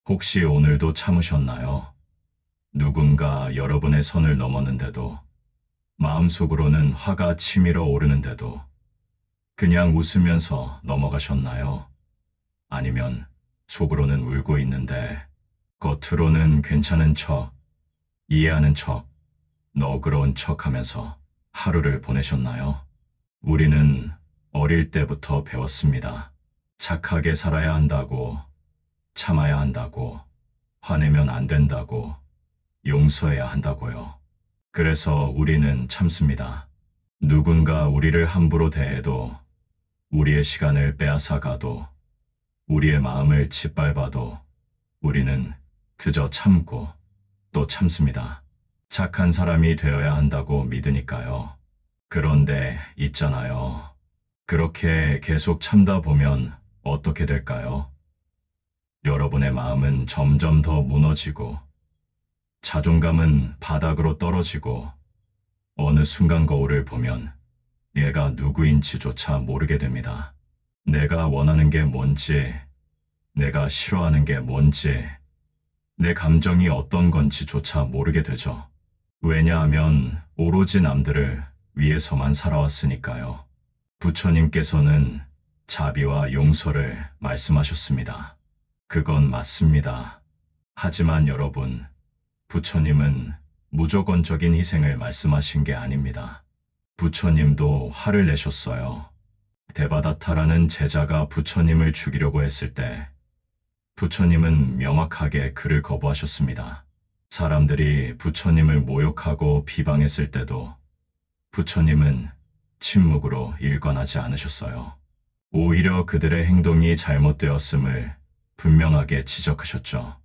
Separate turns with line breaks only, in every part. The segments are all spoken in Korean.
혹시 오늘도 참으셨나요? 누군가 여러분의 선을 넘었는데도, 마음속으로는 화가 치밀어 오르는데도 그냥 웃으면서 넘어가셨나요? 아니면 속으로는 울고 있는데 겉으로는 괜찮은 척, 이해하는 척, 너그러운 척 하면서 하루를 보내셨나요? 우리는 어릴 때부터 배웠습니다. 착하게 살아야 한다고, 참아야 한다고, 화내면 안 된다고, 용서해야 한다고요. 그래서 우리는 참습니다. 누군가 우리를 함부로 대해도, 우리의 시간을 빼앗아 가도, 우리의 마음을 짓밟아도 우리는 그저 참고 또 참습니다. 착한 사람이 되어야 한다고 믿으니까요. 그런데 있잖아요. 그렇게 계속 참다 보면 어떻게 될까요? 여러분의 마음은 점점 더 무너지고, 자존감은 바닥으로 떨어지고, 어느 순간 거울을 보면 얘가 누구인지조차 모르게 됩니다. 내가 원하는 게 뭔지, 내가 싫어하는 게 뭔지, 내 감정이 어떤 건지조차 모르게 되죠. 왜냐하면 오로지 남들을 위해서만 살아왔으니까요. 부처님께서는 자비와 용서를 말씀하셨습니다. 그건 맞습니다. 하지만 여러분, 부처님은 무조건적인 희생을 말씀하신 게 아닙니다. 부처님도 화를 내셨어요. 데바다타라는 제자가 부처님을 죽이려고 했을 때 부처님은 명확하게 그를 거부하셨습니다. 사람들이 부처님을 모욕하고 비방했을 때도 부처님은 침묵으로 일관하지 않으셨어요. 오히려 그들의 행동이 잘못되었음을 분명하게 지적하셨죠.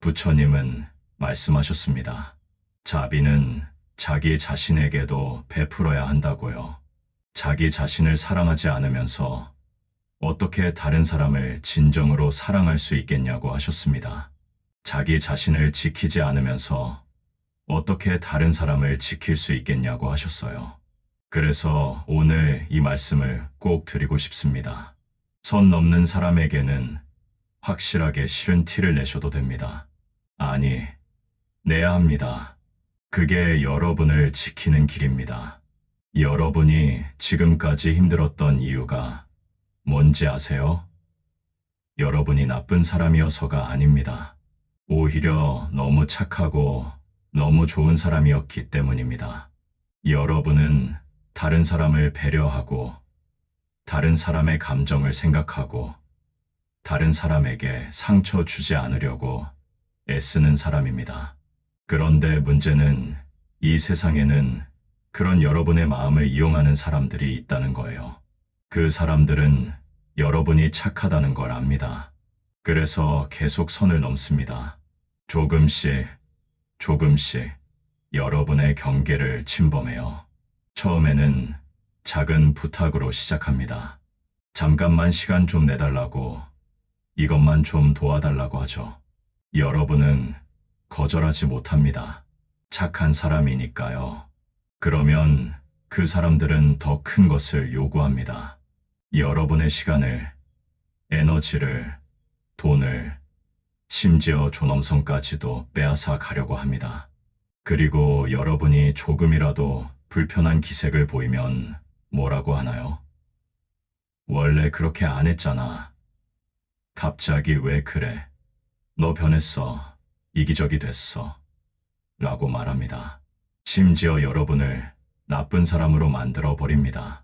부처님은 말씀하셨습니다. 자비는 자기 자신에게도 베풀어야 한다고요. 자기 자신을 사랑하지 않으면서 어떻게 다른 사람을 진정으로 사랑할 수 있겠냐고 하셨습니다. 자기 자신을 지키지 않으면서 어떻게 다른 사람을 지킬 수 있겠냐고 하셨어요. 그래서 오늘 이 말씀을 꼭 드리고 싶습니다. 선 넘는 사람에게는 확실하게 싫은 티를 내셔도 됩니다. 아니, 내야 합니다. 그게 여러분을 지키는 길입니다. 여러분이 지금까지 힘들었던 이유가 뭔지 아세요? 여러분이 나쁜 사람이어서가 아닙니다. 오히려 너무 착하고 너무 좋은 사람이었기 때문입니다. 여러분은 다른 사람을 배려하고, 다른 사람의 감정을 생각하고, 다른 사람에게 상처 주지 않으려고 애쓰는 사람입니다. 그런데 문제는 이 세상에는 그런 여러분의 마음을 이용하는 사람들이 있다는 거예요. 그 사람들은 여러분이 착하다는 걸 압니다. 그래서 계속 선을 넘습니다. 조금씩, 조금씩 여러분의 경계를 침범해요. 처음에는 작은 부탁으로 시작합니다. 잠깐만 시간 좀 내달라고, 이것만 좀 도와달라고 하죠. 여러분은 거절하지 못합니다. 착한 사람이니까요. 그러면 그 사람들은 더 큰 것을 요구합니다. 여러분의 시간을, 에너지를, 돈을, 심지어 존엄성까지도 빼앗아 가려고 합니다. 그리고 여러분이 조금이라도 불편한 기색을 보이면 뭐라고 하나요? 원래 그렇게 안 했잖아. 갑자기 왜 그래? 너 변했어. 이기적이 됐어. 라고 말합니다. 심지어 여러분을 나쁜 사람으로 만들어 버립니다.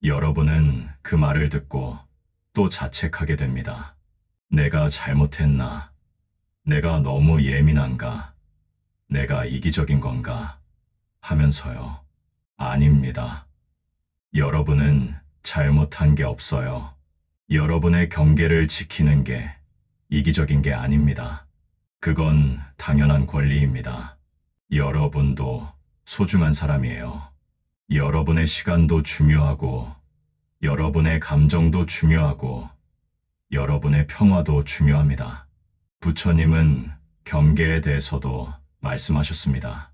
여러분은 그 말을 듣고 또 자책하게 됩니다. 내가 잘못했나? 내가 너무 예민한가? 내가 이기적인 건가? 하면서요. 아닙니다. 여러분은 잘못한 게 없어요. 여러분의 경계를 지키는 게 이기적인 게 아닙니다. 그건 당연한 권리입니다. 여러분도 소중한 사람이에요. 여러분의 시간도 중요하고, 여러분의 감정도 중요하고, 여러분의 평화도 중요합니다. 부처님은 경계에 대해서도 말씀하셨습니다.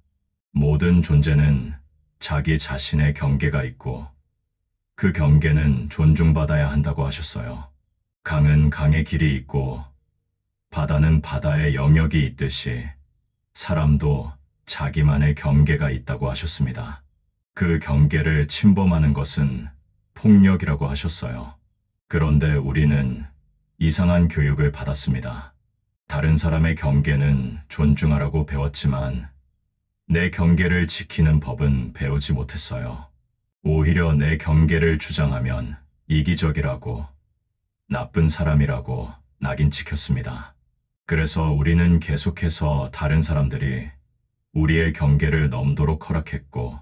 모든 존재는 자기 자신의 경계가 있고, 그 경계는 존중받아야 한다고 하셨어요. 강은 강의 길이 있고, 바다는 바다의 영역이 있듯이 사람도 자기만의 경계가 있다고 하셨습니다. 그 경계를 침범하는 것은 폭력이라고 하셨어요. 그런데 우리는 이상한 교육을 받았습니다. 다른 사람의 경계는 존중하라고 배웠지만 내 경계를 지키는 법은 배우지 못했어요. 오히려 내 경계를 주장하면 이기적이라고, 나쁜 사람이라고 낙인 찍혔습니다. 그래서 우리는 계속해서 다른 사람들이 우리의 경계를 넘도록 허락했고,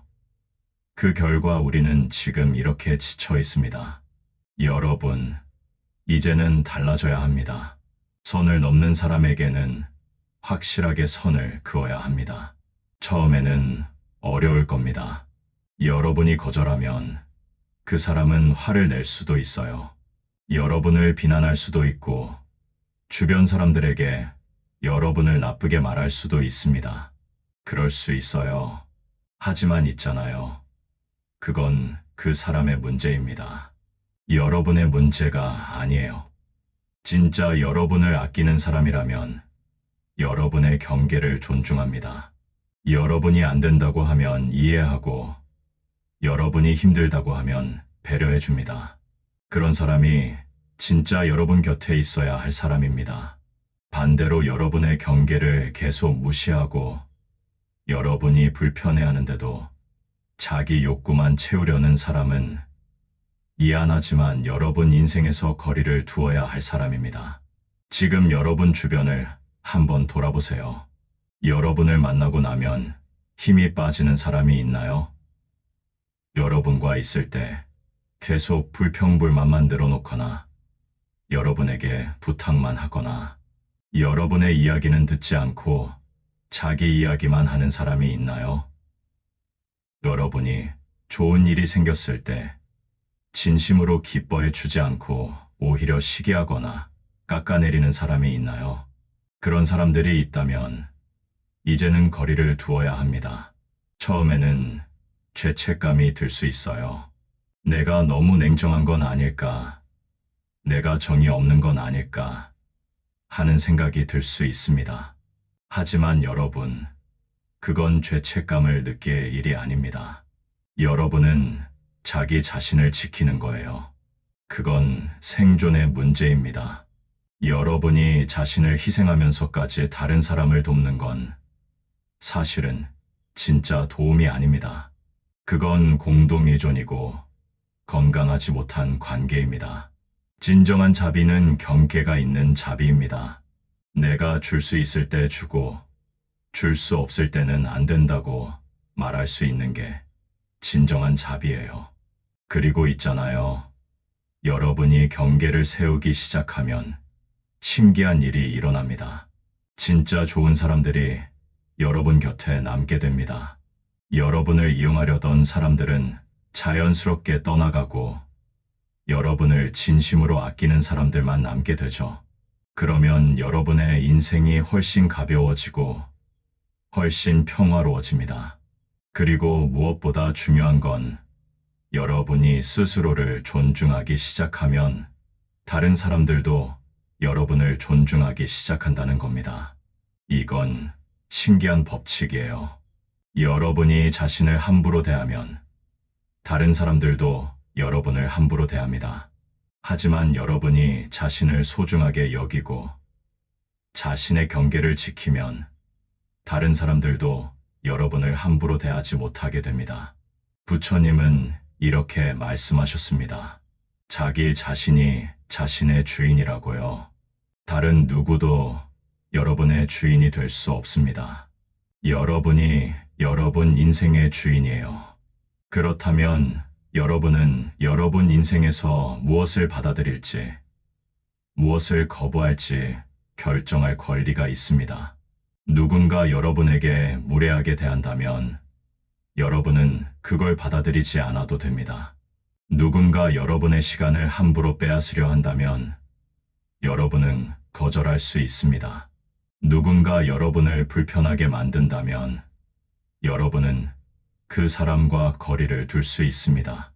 그 결과 우리는 지금 이렇게 지쳐 있습니다. 여러분, 이제는 달라져야 합니다. 선을 넘는 사람에게는 확실하게 선을 그어야 합니다. 처음에는 어려울 겁니다. 여러분이 거절하면 그 사람은 화를 낼 수도 있어요. 여러분을 비난할 수도 있고, 주변 사람들에게 여러분을 나쁘게 말할 수도 있습니다. 그럴 수 있어요. 하지만 있잖아요. 그건 그 사람의 문제입니다. 여러분의 문제가 아니에요. 진짜 여러분을 아끼는 사람이라면 여러분의 경계를 존중합니다. 여러분이 안 된다고 하면 이해하고, 여러분이 힘들다고 하면 배려해 줍니다. 그런 사람이 진짜 여러분 곁에 있어야 할 사람입니다. 반대로 여러분의 경계를 계속 무시하고 여러분이 불편해하는데도 자기 욕구만 채우려는 사람은 미안하지만 여러분 인생에서 거리를 두어야 할 사람입니다. 지금 여러분 주변을 한번 돌아보세요. 여러분을 만나고 나면 힘이 빠지는 사람이 있나요? 여러분과 있을 때 계속 불평불만만 늘어놓거나 여러분에게 부탁만 하거나 여러분의 이야기는 듣지 않고 자기 이야기만 하는 사람이 있나요? 여러분이 좋은 일이 생겼을 때 진심으로 기뻐해 주지 않고 오히려 시기하거나 깎아내리는 사람이 있나요? 그런 사람들이 있다면 이제는 거리를 두어야 합니다. 처음에는 죄책감이 들 수 있어요. 내가 너무 냉정한 건 아닐까? 내가 정이 없는 건 아닐까? 하는 생각이 들 수 있습니다. 하지만 여러분, 그건 죄책감을 느낄 일이 아닙니다. 여러분은 자기 자신을 지키는 거예요. 그건 생존의 문제입니다. 여러분이 자신을 희생하면서까지 다른 사람을 돕는 건 사실은 진짜 도움이 아닙니다. 그건 공동의존이고 건강하지 못한 관계입니다. 진정한 자비는 경계가 있는 자비입니다. 내가 줄 수 있을 때 주고 줄 수 없을 때는 안 된다고 말할 수 있는 게 진정한 자비예요. 그리고 있잖아요. 여러분이 경계를 세우기 시작하면 신기한 일이 일어납니다. 진짜 좋은 사람들이 여러분 곁에 남게 됩니다. 여러분을 이용하려던 사람들은 자연스럽게 떠나가고 여러분을 진심으로 아끼는 사람들만 남게 되죠. 그러면 여러분의 인생이 훨씬 가벼워지고 훨씬 평화로워집니다. 그리고 무엇보다 중요한 건 여러분이 스스로를 존중하기 시작하면 다른 사람들도 여러분을 존중하기 시작한다는 겁니다. 이건 신기한 법칙이에요. 여러분이 자신을 함부로 대하면 다른 사람들도 여러분을 함부로 대합니다. 하지만 여러분이 자신을 소중하게 여기고 자신의 경계를 지키면 다른 사람들도 여러분을 함부로 대하지 못하게 됩니다. 부처님은 이렇게 말씀하셨습니다. 자기 자신이 자신의 주인이라고요. 다른 누구도 여러분의 주인이 될 수 없습니다. 여러분이 여러분 인생의 주인이에요. 그렇다면 여러분은 여러분 인생에서 무엇을 받아들일지, 무엇을 거부할지 결정할 권리가 있습니다. 누군가 여러분에게 무례하게 대한다면 여러분은 그걸 받아들이지 않아도 됩니다. 누군가 여러분의 시간을 함부로 빼앗으려 한다면 여러분은 거절할 수 있습니다. 누군가 여러분을 불편하게 만든다면 여러분은 그 사람과 거리를 둘 수 있습니다.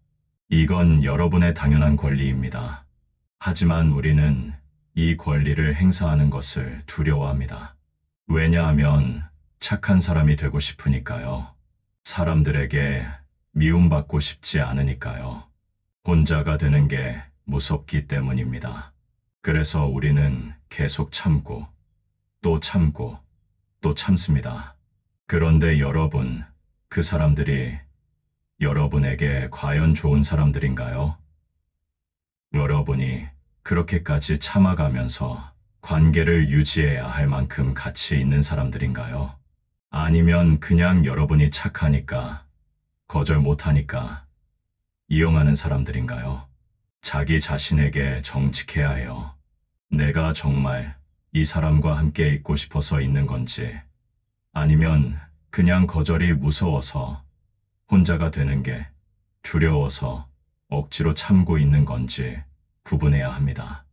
이건 여러분의 당연한 권리입니다. 하지만 우리는 이 권리를 행사하는 것을 두려워합니다. 왜냐하면 착한 사람이 되고 싶으니까요. 사람들에게 미움받고 싶지 않으니까요. 혼자가 되는 게 무섭기 때문입니다. 그래서 우리는 계속 참고, 또 참고, 또 참습니다. 그런데 여러분, 그 사람들이 여러분에게 과연 좋은 사람들인가요? 여러분이 그렇게까지 참아가면서 관계를 유지해야 할 만큼 가치 있는 사람들인가요? 아니면 그냥 여러분이 착하니까, 거절 못하니까 이용하는 사람들인가요? 자기 자신에게 정직해야 해요. 내가 정말 이 사람과 함께 있고 싶어서 있는 건지, 아니면 그냥 거절이 무서워서 혼자가 되는 게 두려워서 억지로 참고 있는 건지 구분해야 합니다.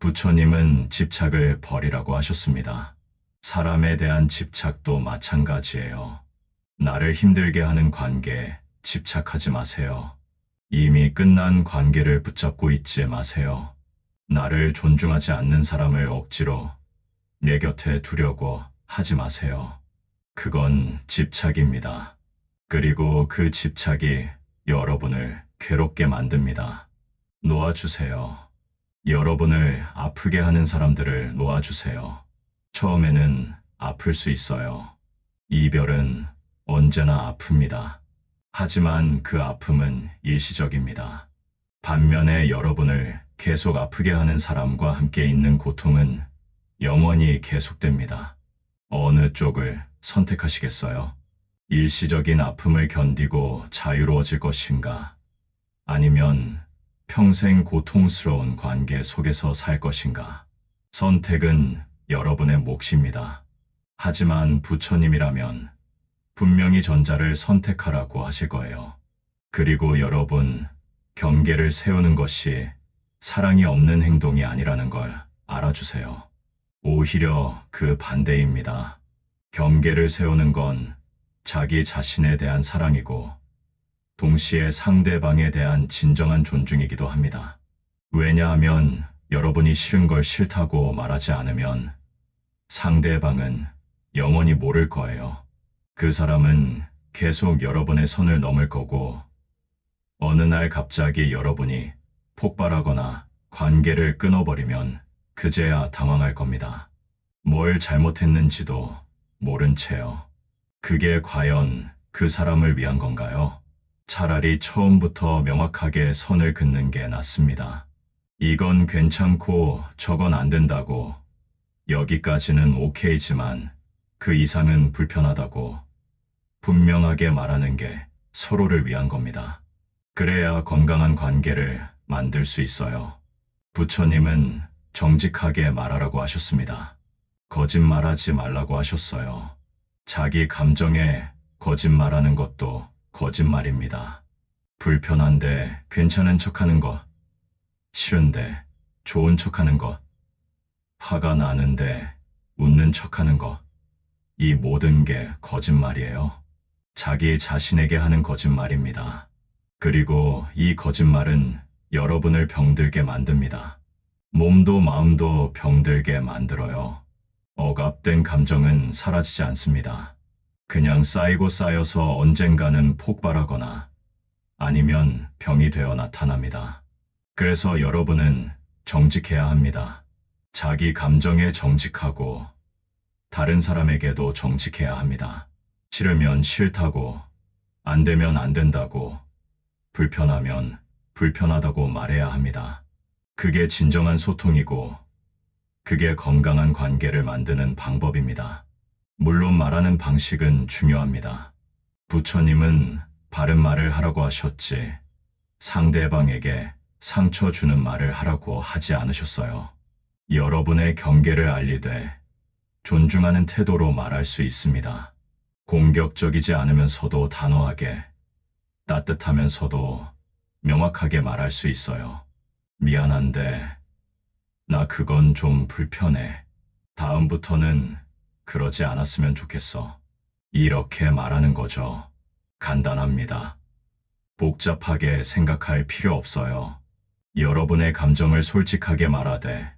부처님은 집착을 버리라고 하셨습니다. 사람에 대한 집착도 마찬가지예요. 나를 힘들게 하는 관계에 집착하지 마세요. 이미 끝난 관계를 붙잡고 있지 마세요. 나를 존중하지 않는 사람을 억지로 내 곁에 두려고 하지 마세요. 그건 집착입니다. 그리고 그 집착이 여러분을 괴롭게 만듭니다. 놓아주세요. 여러분을 아프게 하는 사람들을 놓아주세요. 처음에는 아플 수 있어요. 이별은 언제나 아픕니다. 하지만 그 아픔은 일시적입니다. 반면에 여러분을 계속 아프게 하는 사람과 함께 있는 고통은 영원히 계속됩니다. 어느 쪽을 선택하시겠어요? 일시적인 아픔을 견디고 자유로워질 것인가? 아니면 평생 고통스러운 관계 속에서 살 것인가? 선택은 여러분의 몫입니다. 하지만 부처님이라면 분명히 전자를 선택하라고 하실 거예요. 그리고 여러분, 경계를 세우는 것이 사랑이 없는 행동이 아니라는 걸 알아주세요. 오히려 그 반대입니다. 경계를 세우는 건 자기 자신에 대한 사랑이고 동시에 상대방에 대한 진정한 존중이기도 합니다. 왜냐하면 여러분이 싫은 걸 싫다고 말하지 않으면 상대방은 영원히 모를 거예요. 그 사람은 계속 여러분의 선을 넘을 거고 어느 날 갑자기 여러분이 폭발하거나 관계를 끊어버리면 그제야 당황할 겁니다. 뭘 잘못했는지도 모른 채요. 그게 과연 그 사람을 위한 건가요? 차라리 처음부터 명확하게 선을 긋는 게 낫습니다. 이건 괜찮고 저건 안 된다고, 여기까지는 오케이지만 그 이상은 불편하다고 분명하게 말하는 게 서로를 위한 겁니다. 그래야 건강한 관계를 만들 수 있어요. 부처님은 정직하게 말하라고 하셨습니다. 거짓말하지 말라고 하셨어요. 자기 감정에 거짓말하는 것도 거짓말입니다. 불편한데 괜찮은 척하는 것, 싫은데 좋은 척하는 것, 화가 나는데 웃는 척하는 것, 이 모든 게 거짓말이에요. 자기 자신에게 하는 거짓말입니다. 그리고 이 거짓말은 여러분을 병들게 만듭니다. 몸도 마음도 병들게 만들어요. 억압된 감정은 사라지지 않습니다. 그냥 쌓이고 쌓여서 언젠가는 폭발하거나 아니면 병이 되어 나타납니다. 그래서 여러분은 정직해야 합니다. 자기 감정에 정직하고 다른 사람에게도 정직해야 합니다. 싫으면 싫다고, 안 되면 안 된다고, 불편하면 불편하다고 말해야 합니다. 그게 진정한 소통이고 그게 건강한 관계를 만드는 방법입니다. 물론 말하는 방식은 중요합니다. 부처님은 바른 말을 하라고 하셨지 상대방에게 상처 주는 말을 하라고 하지 않으셨어요. 여러분의 경계를 알리되 존중하는 태도로 말할 수 있습니다. 공격적이지 않으면서도 단호하게, 따뜻하면서도 명확하게 말할 수 있어요. 미안한데 나 그건 좀 불편해. 다음부터는 그러지 않았으면 좋겠어. 이렇게 말하는 거죠. 간단합니다. 복잡하게 생각할 필요 없어요. 여러분의 감정을 솔직하게 말하되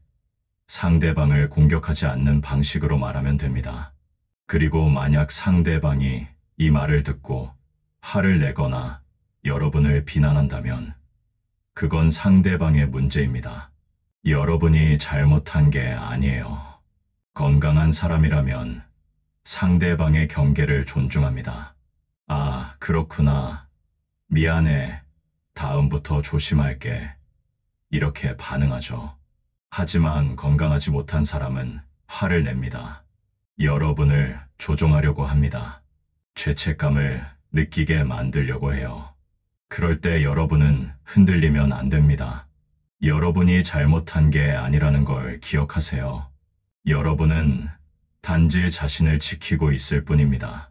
상대방을 공격하지 않는 방식으로 말하면 됩니다. 그리고 만약 상대방이 이 말을 듣고 화를 내거나 여러분을 비난한다면 그건 상대방의 문제입니다. 여러분이 잘못한 게 아니에요. 건강한 사람이라면 상대방의 경계를 존중합니다. 아, 그렇구나. 미안해. 다음부터 조심할게. 이렇게 반응하죠. 하지만 건강하지 못한 사람은 화를 냅니다. 여러분을 조종하려고 합니다. 죄책감을 느끼게 만들려고 해요. 그럴 때 여러분은 흔들리면 안 됩니다. 여러분이 잘못한 게 아니라는 걸 기억하세요. 여러분은 단지 자신을 지키고 있을 뿐입니다.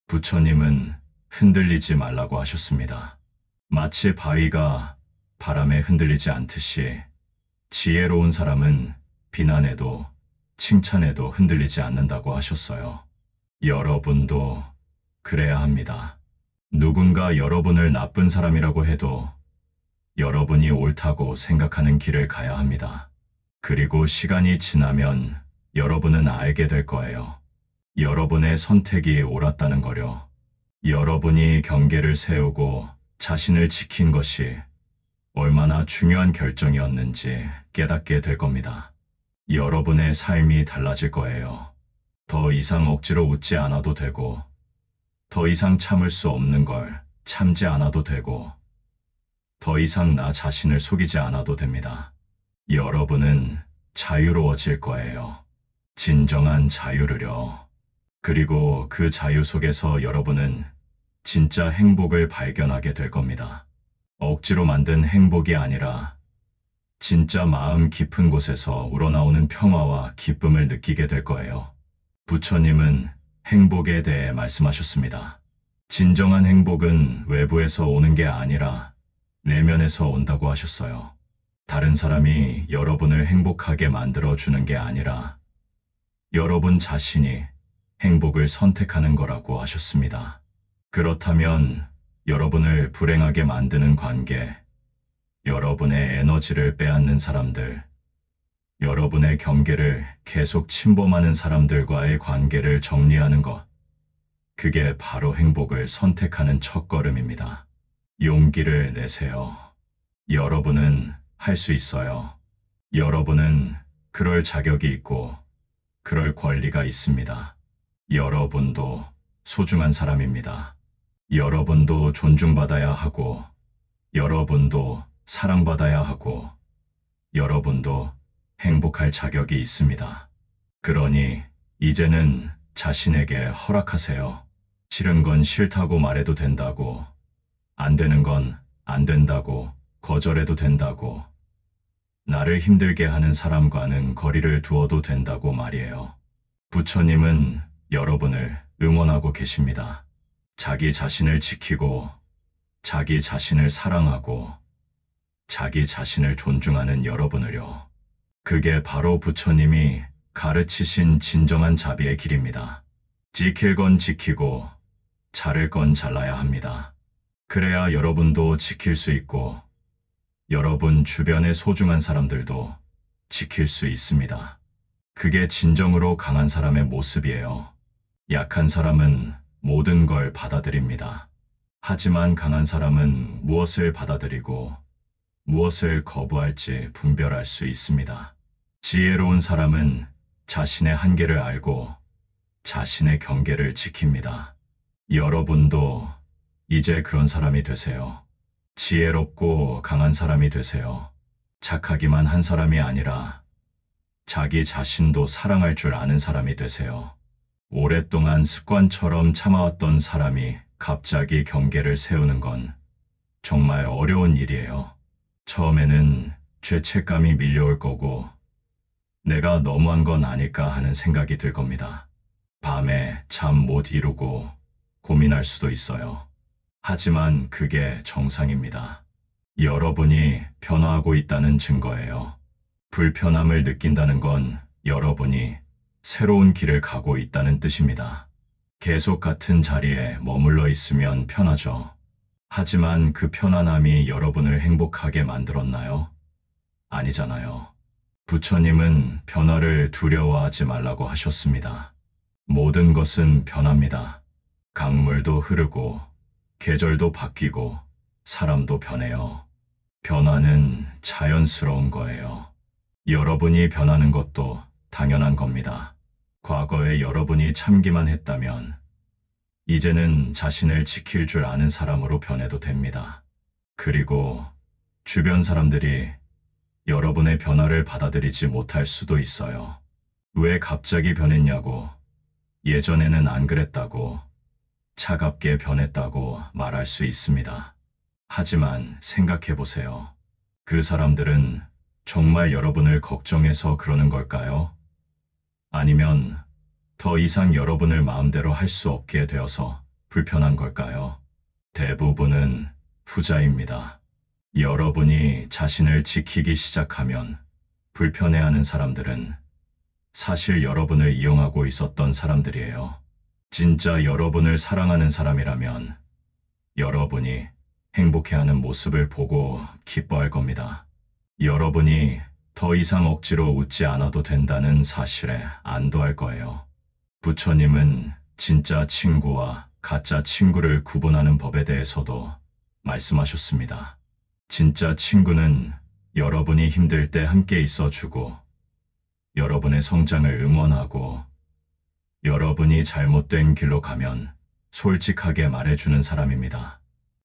부처님은 흔들리지 말라고 하셨습니다. 마치 바위가 바람에 흔들리지 않듯이 지혜로운 사람은 비난에도 칭찬에도 흔들리지 않는다고 하셨어요. 여러분도 그래야 합니다. 누군가 여러분을 나쁜 사람이라고 해도 여러분이 옳다고 생각하는 길을 가야 합니다. 그리고 시간이 지나면 여러분은 알게 될 거예요. 여러분의 선택이 옳았다는 거요. 여러분이 경계를 세우고 자신을 지킨 것이 얼마나 중요한 결정이었는지 깨닫게 될 겁니다. 여러분의 삶이 달라질 거예요. 더 이상 억지로 웃지 않아도 되고, 더 이상 참을 수 없는 걸 참지 않아도 되고, 더 이상 나 자신을 속이지 않아도 됩니다. 여러분은 자유로워질 거예요. 진정한 자유를요. 그리고 그 자유 속에서 여러분은 진짜 행복을 발견하게 될 겁니다. 억지로 만든 행복이 아니라 진짜 마음 깊은 곳에서 우러나오는 평화와 기쁨을 느끼게 될 거예요. 부처님은 행복에 대해 말씀하셨습니다. 진정한 행복은 외부에서 오는 게 아니라 내면에서 온다고 하셨어요. 다른 사람이 여러분을 행복하게 만들어주는 게 아니라 여러분 자신이 행복을 선택하는 거라고 하셨습니다. 그렇다면 여러분을 불행하게 만드는 관계, 여러분의 에너지를 빼앗는 사람들, 여러분의 경계를 계속 침범하는 사람들과의 관계를 정리하는 것, 그게 바로 행복을 선택하는 첫걸음입니다. 용기를 내세요. 여러분은 할 수 있어요. 여러분은 그럴 자격이 있고 그럴 권리가 있습니다. 여러분도 소중한 사람입니다. 여러분도 존중받아야 하고, 여러분도 사랑받아야 하고, 여러분도 행복할 자격이 있습니다. 그러니 이제는 자신에게 허락하세요. 싫은 건 싫다고 말해도 된다고, 안 되는 건 안 된다고 거절해도 된다고, 나를 힘들게 하는 사람과는 거리를 두어도 된다고 말이에요. 부처님은 여러분을 응원하고 계십니다. 자기 자신을 지키고, 자기 자신을 사랑하고, 자기 자신을 존중하는 여러분을요. 그게 바로 부처님이 가르치신 진정한 자비의 길입니다. 지킬 건 지키고, 자를 건 잘라야 합니다. 그래야 여러분도 지킬 수 있고, 여러분 주변의 소중한 사람들도 지킬 수 있습니다. 그게 진정으로 강한 사람의 모습이에요. 약한 사람은 모든 걸 받아들입니다. 하지만 강한 사람은 무엇을 받아들이고 무엇을 거부할지 분별할 수 있습니다. 지혜로운 사람은 자신의 한계를 알고 자신의 경계를 지킵니다. 여러분도 이제 그런 사람이 되세요. 지혜롭고 강한 사람이 되세요. 착하기만 한 사람이 아니라 자기 자신도 사랑할 줄 아는 사람이 되세요. 오랫동안 습관처럼 참아왔던 사람이 갑자기 경계를 세우는 건 정말 어려운 일이에요. 처음에는 죄책감이 밀려올 거고 내가 너무한 건 아닐까 하는 생각이 들 겁니다. 밤에 잠 못 이루고 고민할 수도 있어요. 하지만 그게 정상입니다. 여러분이 변화하고 있다는 증거예요. 불편함을 느낀다는 건 여러분이 새로운 길을 가고 있다는 뜻입니다. 계속 같은 자리에 머물러 있으면 편하죠. 하지만 그 편안함이 여러분을 행복하게 만들었나요? 아니잖아요. 부처님은 변화를 두려워하지 말라고 하셨습니다. 모든 것은 변합니다. 강물도 흐르고, 계절도 바뀌고, 사람도 변해요. 변화는 자연스러운 거예요. 여러분이 변하는 것도 당연한 겁니다. 과거에 여러분이 참기만 했다면, 이제는 자신을 지킬 줄 아는 사람으로 변해도 됩니다. 그리고 주변 사람들이 여러분의 변화를 받아들이지 못할 수도 있어요. 왜 갑자기 변했냐고, 예전에는 안 그랬다고, 차갑게 변했다고 말할 수 있습니다. 하지만 생각해 보세요. 그 사람들은 정말 여러분을 걱정해서 그러는 걸까요? 아니면 더 이상 여러분을 마음대로 할 수 없게 되어서 불편한 걸까요? 대부분은 후자입니다. 여러분이 자신을 지키기 시작하면 불편해하는 사람들은 사실 여러분을 이용하고 있었던 사람들이에요. 진짜 여러분을 사랑하는 사람이라면 여러분이 행복해하는 모습을 보고 기뻐할 겁니다. 여러분이 더 이상 억지로 웃지 않아도 된다는 사실에 안도할 거예요. 부처님은 진짜 친구와 가짜 친구를 구분하는 법에 대해서도 말씀하셨습니다. 진짜 친구는 여러분이 힘들 때 함께 있어주고, 여러분의 성장을 응원하고, 여러분이 잘못된 길로 가면 솔직하게 말해주는 사람입니다.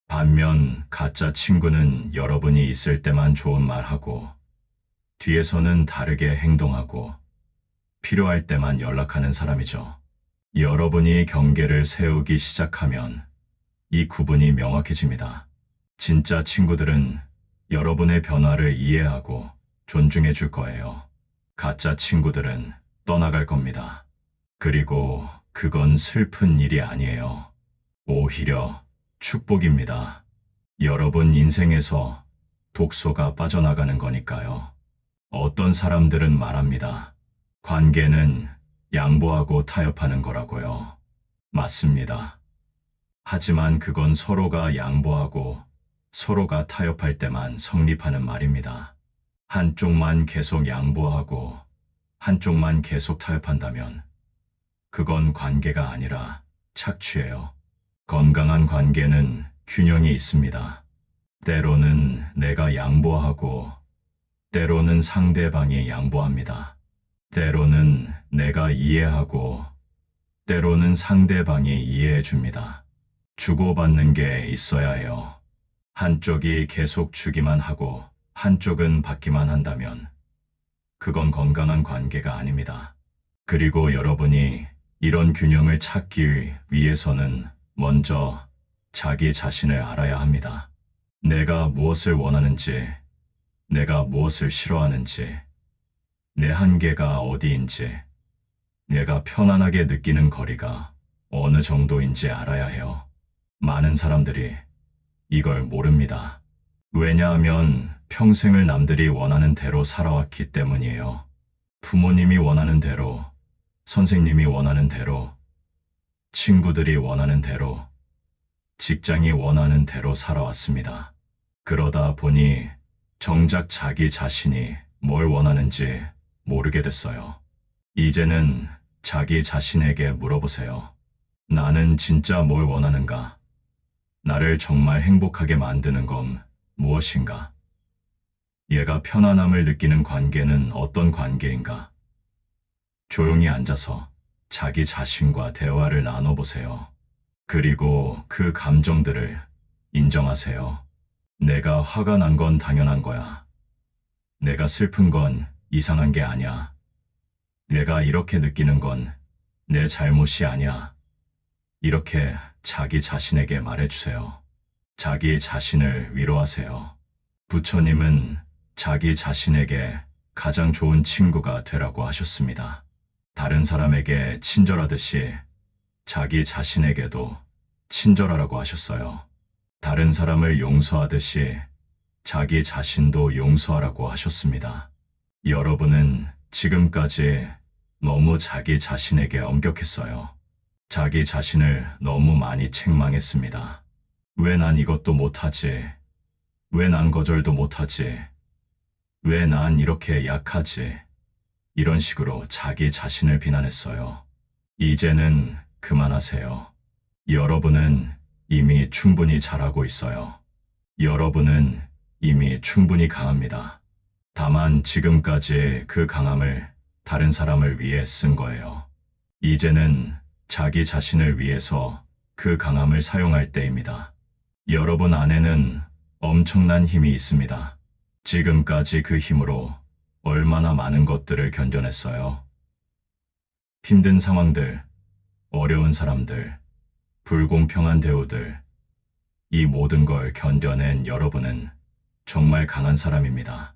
반면 가짜 친구는 여러분이 있을 때만 좋은 말하고, 뒤에서는 다르게 행동하고, 필요할 때만 연락하는 사람이죠. 여러분이 경계를 세우기 시작하면 이 구분이 명확해집니다. 진짜 친구들은 여러분의 변화를 이해하고 존중해 줄 거예요. 가짜 친구들은 떠나갈 겁니다. 그리고 그건 슬픈 일이 아니에요. 오히려 축복입니다. 여러분 인생에서 독소가 빠져나가는 거니까요. 어떤 사람들은 말합니다. 관계는 양보하고 타협하는 거라고요. 맞습니다. 하지만 그건 서로가 양보하고 서로가 타협할 때만 성립하는 말입니다. 한쪽만 계속 양보하고 한쪽만 계속 타협한다면 그건 관계가 아니라 착취예요. 건강한 관계는 균형이 있습니다. 때로는 내가 양보하고 때로는 상대방이 양보합니다. 때로는 내가 이해하고 때로는 상대방이 이해해 줍니다. 주고받는 게 있어야 해요. 한쪽이 계속 주기만 하고 한쪽은 받기만 한다면 그건 건강한 관계가 아닙니다. 그리고 여러분이 이런 균형을 찾기 위해서는 먼저 자기 자신을 알아야 합니다. 내가 무엇을 원하는지, 내가 무엇을 싫어하는지, 내 한계가 어디인지, 내가 편안하게 느끼는 거리가 어느 정도인지 알아야 해요. 많은 사람들이 이걸 모릅니다. 왜냐하면 평생을 남들이 원하는 대로 살아왔기 때문이에요. 부모님이 원하는 대로, 선생님이 원하는 대로, 친구들이 원하는 대로, 직장이 원하는 대로 살아왔습니다. 그러다 보니 정작 자기 자신이 뭘 원하는지 모르게 됐어요. 이제는 자기 자신에게 물어보세요. 나는 진짜 뭘 원하는가? 나를 정말 행복하게 만드는 건 무엇인가? 얘가 편안함을 느끼는 관계는 어떤 관계인가? 조용히 앉아서 자기 자신과 대화를 나눠보세요. 그리고 그 감정들을 인정하세요. 내가 화가 난 건 당연한 거야. 내가 슬픈 건 이상한 게 아니야. 내가 이렇게 느끼는 건 내 잘못이 아니야. 이렇게 자기 자신에게 말해주세요. 자기 자신을 위로하세요. 부처님은 자기 자신에게 가장 좋은 친구가 되라고 하셨습니다. 다른 사람에게 친절하듯이 자기 자신에게도 친절하라고 하셨어요. 다른 사람을 용서하듯이 자기 자신도 용서하라고 하셨습니다. 여러분은 지금까지 너무 자기 자신에게 엄격했어요. 자기 자신을 너무 많이 책망했습니다. 왜 난 이것도 못하지? 왜 난 거절도 못하지? 왜 난 이렇게 약하지? 이런 식으로 자기 자신을 비난했어요. 이제는 그만하세요. 여러분은 이미 충분히 잘하고 있어요. 여러분은 이미 충분히 강합니다. 다만 지금까지 그 강함을 다른 사람을 위해 쓴 거예요. 이제는 자기 자신을 위해서 그 강함을 사용할 때입니다. 여러분 안에는 엄청난 힘이 있습니다. 지금까지 그 힘으로 얼마나 많은 것들을 견뎌냈어요. 힘든 상황들, 어려운 사람들, 불공평한 대우들, 이 모든 걸 견뎌낸 여러분은 정말 강한 사람입니다.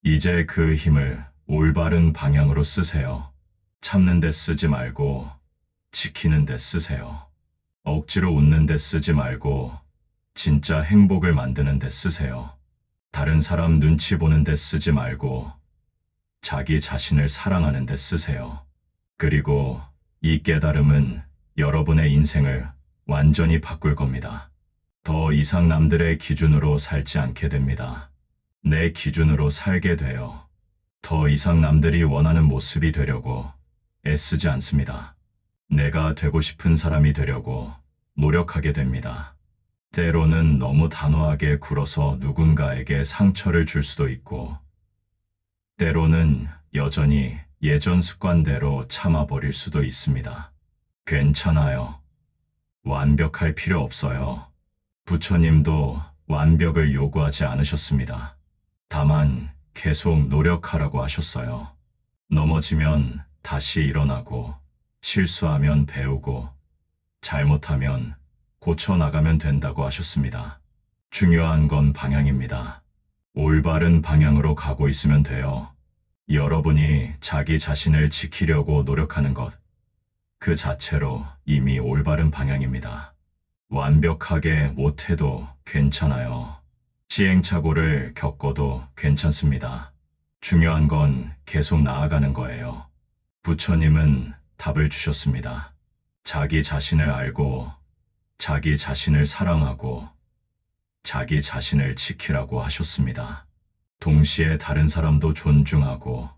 이제 그 힘을 올바른 방향으로 쓰세요. 참는 데 쓰지 말고 지키는 데 쓰세요. 억지로 웃는 데 쓰지 말고 진짜 행복을 만드는 데 쓰세요. 다른 사람 눈치 보는 데 쓰지 말고 자기 자신을 사랑하는 데 쓰세요. 그리고 이 깨달음은 여러분의 인생을 완전히 바꿀 겁니다. 더 이상 남들의 기준으로 살지 않게 됩니다. 내 기준으로 살게 돼요. 더 이상 남들이 원하는 모습이 되려고 애쓰지 않습니다. 내가 되고 싶은 사람이 되려고 노력하게 됩니다. 때로는 너무 단호하게 굴어서 누군가에게 상처를 줄 수도 있고, 때로는 여전히 예전 습관대로 참아버릴 수도 있습니다. 괜찮아요. 완벽할 필요 없어요. 부처님도 완벽을 요구하지 않으셨습니다. 다만 계속 노력하라고 하셨어요. 넘어지면 다시 일어나고, 실수하면 배우고, 잘못하면 고쳐나가면 된다고 하셨습니다. 중요한 건 방향입니다. 올바른 방향으로 가고 있으면 돼요. 여러분이 자기 자신을 지키려고 노력하는 것, 그 자체로 이미 올바른 방향입니다. 완벽하게 못해도 괜찮아요. 시행착오를 겪어도 괜찮습니다. 중요한 건 계속 나아가는 거예요. 부처님은 답을 주셨습니다. 자기 자신을 알고, 자기 자신을 사랑하고, 자기 자신을 지키라고 하셨습니다. 동시에 다른 사람도 존중하고,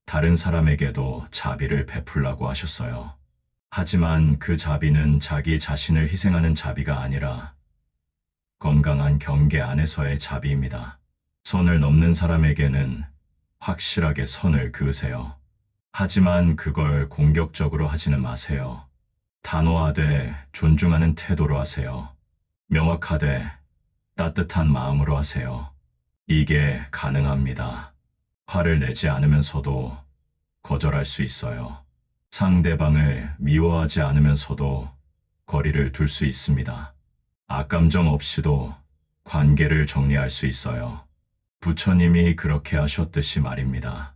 다른 사람에게도 자비를 베풀라고 하셨어요. 하지만 그 자비는 자기 자신을 희생하는 자비가 아니라 건강한 경계 안에서의 자비입니다. 선을 넘는 사람에게는 확실하게 선을 그으세요. 하지만 그걸 공격적으로 하지는 마세요. 단호하되 존중하는 태도로 하세요. 명확하되 따뜻한 마음으로 하세요. 이게 가능합니다. 화를 내지 않으면서도 거절할 수 있어요. 상대방을 미워하지 않으면서도 거리를 둘 수 있습니다. 악감정 없이도 관계를 정리할 수 있어요. 부처님이 그렇게 하셨듯이 말입니다.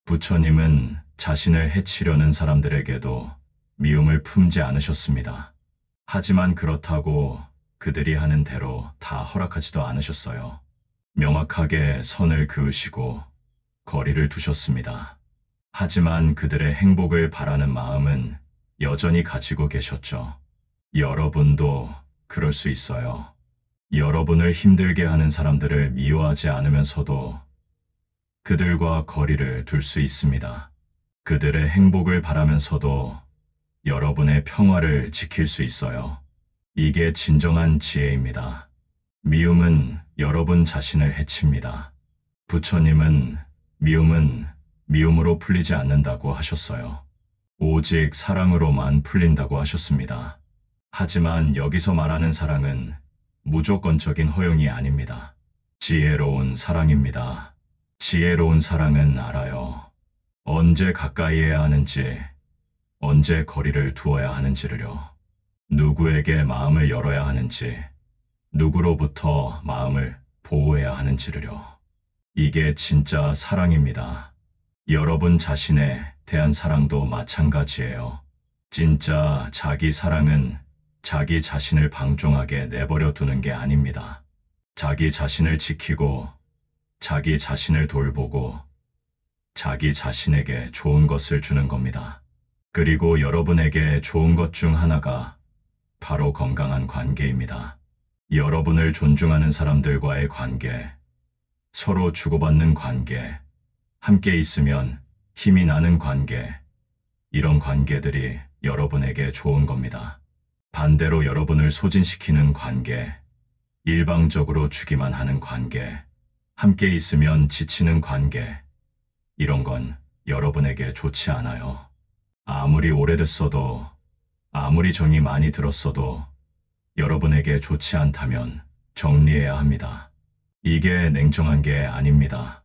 부처님은 자신을 해치려는 사람들에게도 미움을 품지 않으셨습니다. 하지만 그렇다고 그들이 하는 대로 다 허락하지도 않으셨어요. 명확하게 선을 그으시고 거리를 두셨습니다. 하지만 그들의 행복을 바라는 마음은 여전히 가지고 계셨죠. 여러분도 그럴 수 있어요. 여러분을 힘들게 하는 사람들을 미워하지 않으면서도 그들과 거리를 둘 수 있습니다. 그들의 행복을 바라면서도 여러분의 평화를 지킬 수 있어요. 이게 진정한 지혜입니다. 미움은 여러분 자신을 해칩니다. 부처님은 미움은 미움으로 풀리지 않는다고 하셨어요. 오직 사랑으로만 풀린다고 하셨습니다. 하지만 여기서 말하는 사랑은 무조건적인 허용이 아닙니다. 지혜로운 사랑입니다. 지혜로운 사랑은 알아요. 언제 가까이 해야 하는지, 언제 거리를 두어야 하는지를요. 누구에게 마음을 열어야 하는지, 누구로부터 마음을 보호해야 하는지를요. 이게 진짜 사랑입니다. 여러분 자신에 대한 사랑도 마찬가지예요. 진짜 자기 사랑은 자기 자신을 방종하게 내버려 두는 게 아닙니다. 자기 자신을 지키고, 자기 자신을 돌보고, 자기 자신에게 좋은 것을 주는 겁니다. 그리고 여러분에게 좋은 것 중 하나가 바로 건강한 관계입니다. 여러분을 존중하는 사람들과의 관계, 서로 주고받는 관계, 함께 있으면 힘이 나는 관계, 이런 관계들이 여러분에게 좋은 겁니다. 반대로 여러분을 소진시키는 관계, 일방적으로 주기만 하는 관계, 함께 있으면 지치는 관계, 이런 건 여러분에게 좋지 않아요. 아무리 오래됐어도, 아무리 정이 많이 들었어도 여러분에게 좋지 않다면 정리해야 합니다. 이게 냉정한 게 아닙니다.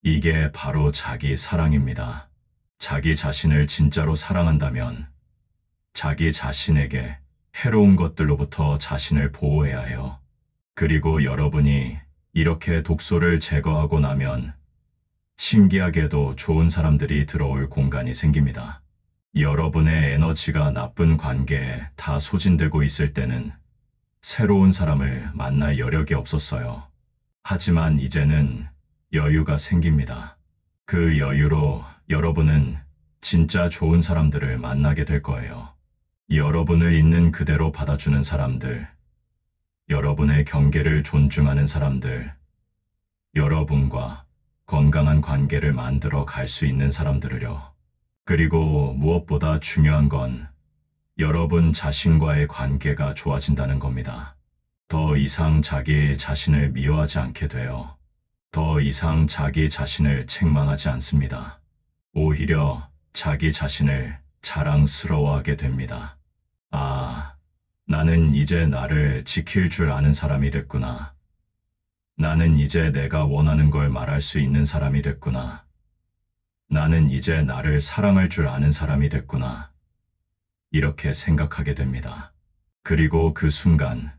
이게 바로 자기 사랑입니다. 자기 자신을 진짜로 사랑한다면 자기 자신에게 해로운 것들로부터 자신을 보호해야 해요. 그리고 여러분이 이렇게 독소를 제거하고 나면 신기하게도 좋은 사람들이 들어올 공간이 생깁니다. 여러분의 에너지가 나쁜 관계에 다 소진되고 있을 때는 새로운 사람을 만날 여력이 없었어요. 하지만 이제는 여유가 생깁니다. 그 여유로 여러분은 진짜 좋은 사람들을 만나게 될 거예요. 여러분을 있는 그대로 받아주는 사람들, 여러분의 경계를 존중하는 사람들, 여러분과 건강한 관계를 만들어 갈 수 있는 사람들을요. 그리고 무엇보다 중요한 건 여러분 자신과의 관계가 좋아진다는 겁니다. 더 이상 자기 자신을 미워하지 않게 돼요. 더 이상 자기 자신을 책망하지 않습니다. 오히려 자기 자신을 자랑스러워하게 됩니다. 아, 나는 이제 나를 지킬 줄 아는 사람이 됐구나. 나는 이제 내가 원하는 걸 말할 수 있는 사람이 됐구나. 나는 이제 나를 사랑할 줄 아는 사람이 됐구나. 이렇게 생각하게 됩니다. 그리고 그 순간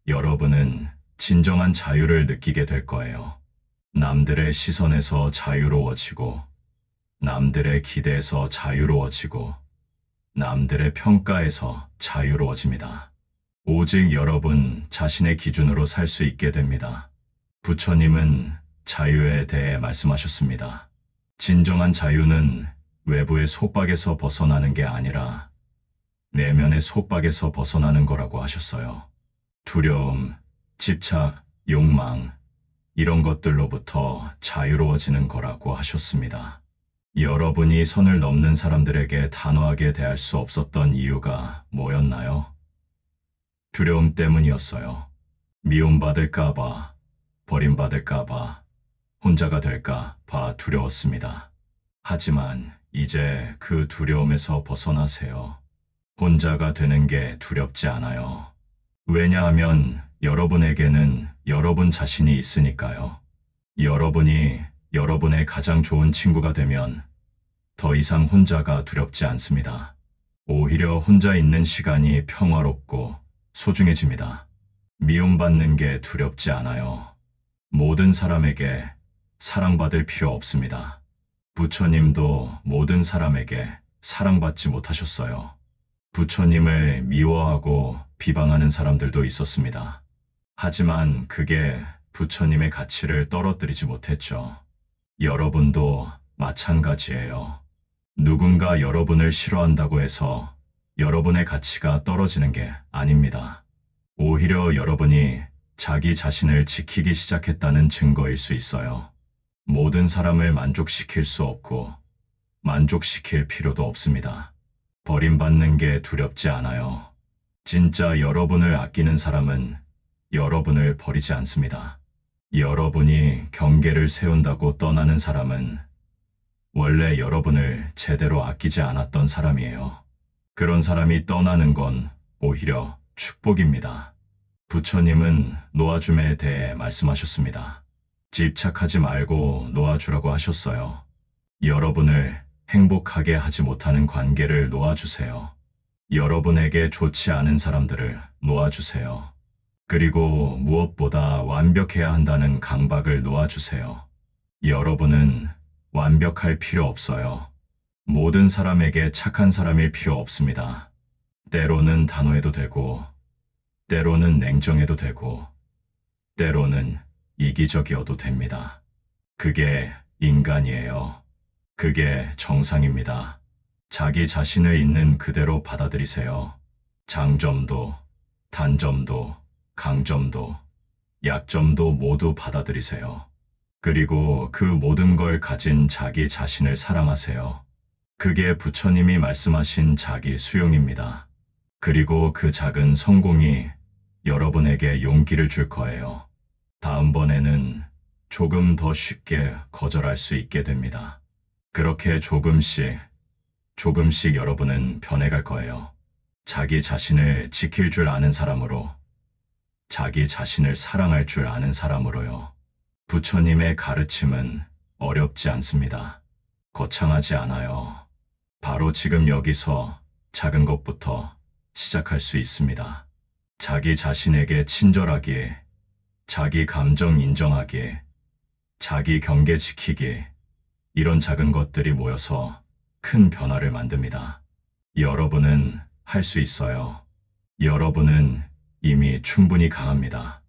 여러분은 진정한 자유를 느끼게 될 거예요. 남들의 시선에서 자유로워지고, 남들의 기대에서 자유로워지고, 남들의 평가에서 자유로워집니다. 오직 여러분 자신의 기준으로 살 수 있게 됩니다. 부처님은 자유에 대해 말씀하셨습니다. 진정한 자유는 외부의 속박에서 벗어나는 게 아니라 내면의 속박에서 벗어나는 거라고 하셨어요. 두려움, 집착, 욕망, 이런 것들로부터 자유로워지는 거라고 하셨습니다. 여러분이 선을 넘는 사람들에게 단호하게 대할 수 없었던 이유가 뭐였나요? 두려움 때문이었어요. 미움받을까봐, 버림받을까봐, 혼자가 될까봐 두려웠습니다. 하지만 이제 그 두려움에서 벗어나세요. 혼자가 되는 게 두렵지 않아요. 왜냐하면 여러분에게는 여러분 자신이 있으니까요. 여러분이 여러분의 가장 좋은 친구가 되면 더 이상 혼자가 두렵지 않습니다. 오히려 혼자 있는 시간이 평화롭고 소중해집니다. 미움받는 게 두렵지 않아요. 모든 사람에게 사랑받을 필요 없습니다. 부처님도 모든 사람에게 사랑받지 못하셨어요. 부처님을 미워하고 비방하는 사람들도 있었습니다. 하지만 그게 부처님의 가치를 떨어뜨리지 못했죠. 여러분도 마찬가지예요. 누군가 여러분을 싫어한다고 해서 여러분의 가치가 떨어지는 게 아닙니다. 오히려 여러분이 자기 자신을 지키기 시작했다는 증거일 수 있어요. 모든 사람을 만족시킬 수 없고 만족시킬 필요도 없습니다. 버림받는 게 두렵지 않아요. 진짜 여러분을 아끼는 사람은 여러분을 버리지 않습니다. 여러분이 경계를 세운다고 떠나는 사람은 원래 여러분을 제대로 아끼지 않았던 사람이에요. 그런 사람이 떠나는 건 오히려 축복입니다. 부처님은 놓아줌에 대해 말씀하셨습니다. 집착하지 말고 놓아주라고 하셨어요. 여러분을 행복하게 하지 못하는 관계를 놓아주세요. 여러분에게 좋지 않은 사람들을 놓아주세요. 그리고 무엇보다 완벽해야 한다는 강박을 놓아주세요. 여러분은 완벽할 필요 없어요. 모든 사람에게 착한 사람일 필요 없습니다. 때로는 단호해도 되고, 때로는 냉정해도 되고, 때로는 이기적이어도 됩니다. 그게 인간이에요. 그게 정상입니다. 자기 자신을 있는 그대로 받아들이세요. 장점도, 단점도, 강점도, 약점도 모두 받아들이세요. 그리고 그 모든 걸 가진 자기 자신을 사랑하세요. 그게 부처님이 말씀하신 자기 수용입니다. 그리고 그 작은 성공이 여러분에게 용기를 줄 거예요. 다음번에는 조금 더 쉽게 거절할 수 있게 됩니다. 그렇게 조금씩 여러분은 변해갈 거예요. 자기 자신을 지킬 줄 아는 사람으로, 자기 자신을 사랑할 줄 아는 사람으로요. 부처님의 가르침은 어렵지 않습니다. 거창하지 않아요. 바로 지금 여기서 작은 것부터 시작할 수 있습니다. 자기 자신에게 친절하기, 자기 감정 인정하기, 자기 경계 지키기, 이런 작은 것들이 모여서 큰 변화를 만듭니다. 여러분은 할 수 있어요. 여러분은 이미 충분히 강합니다.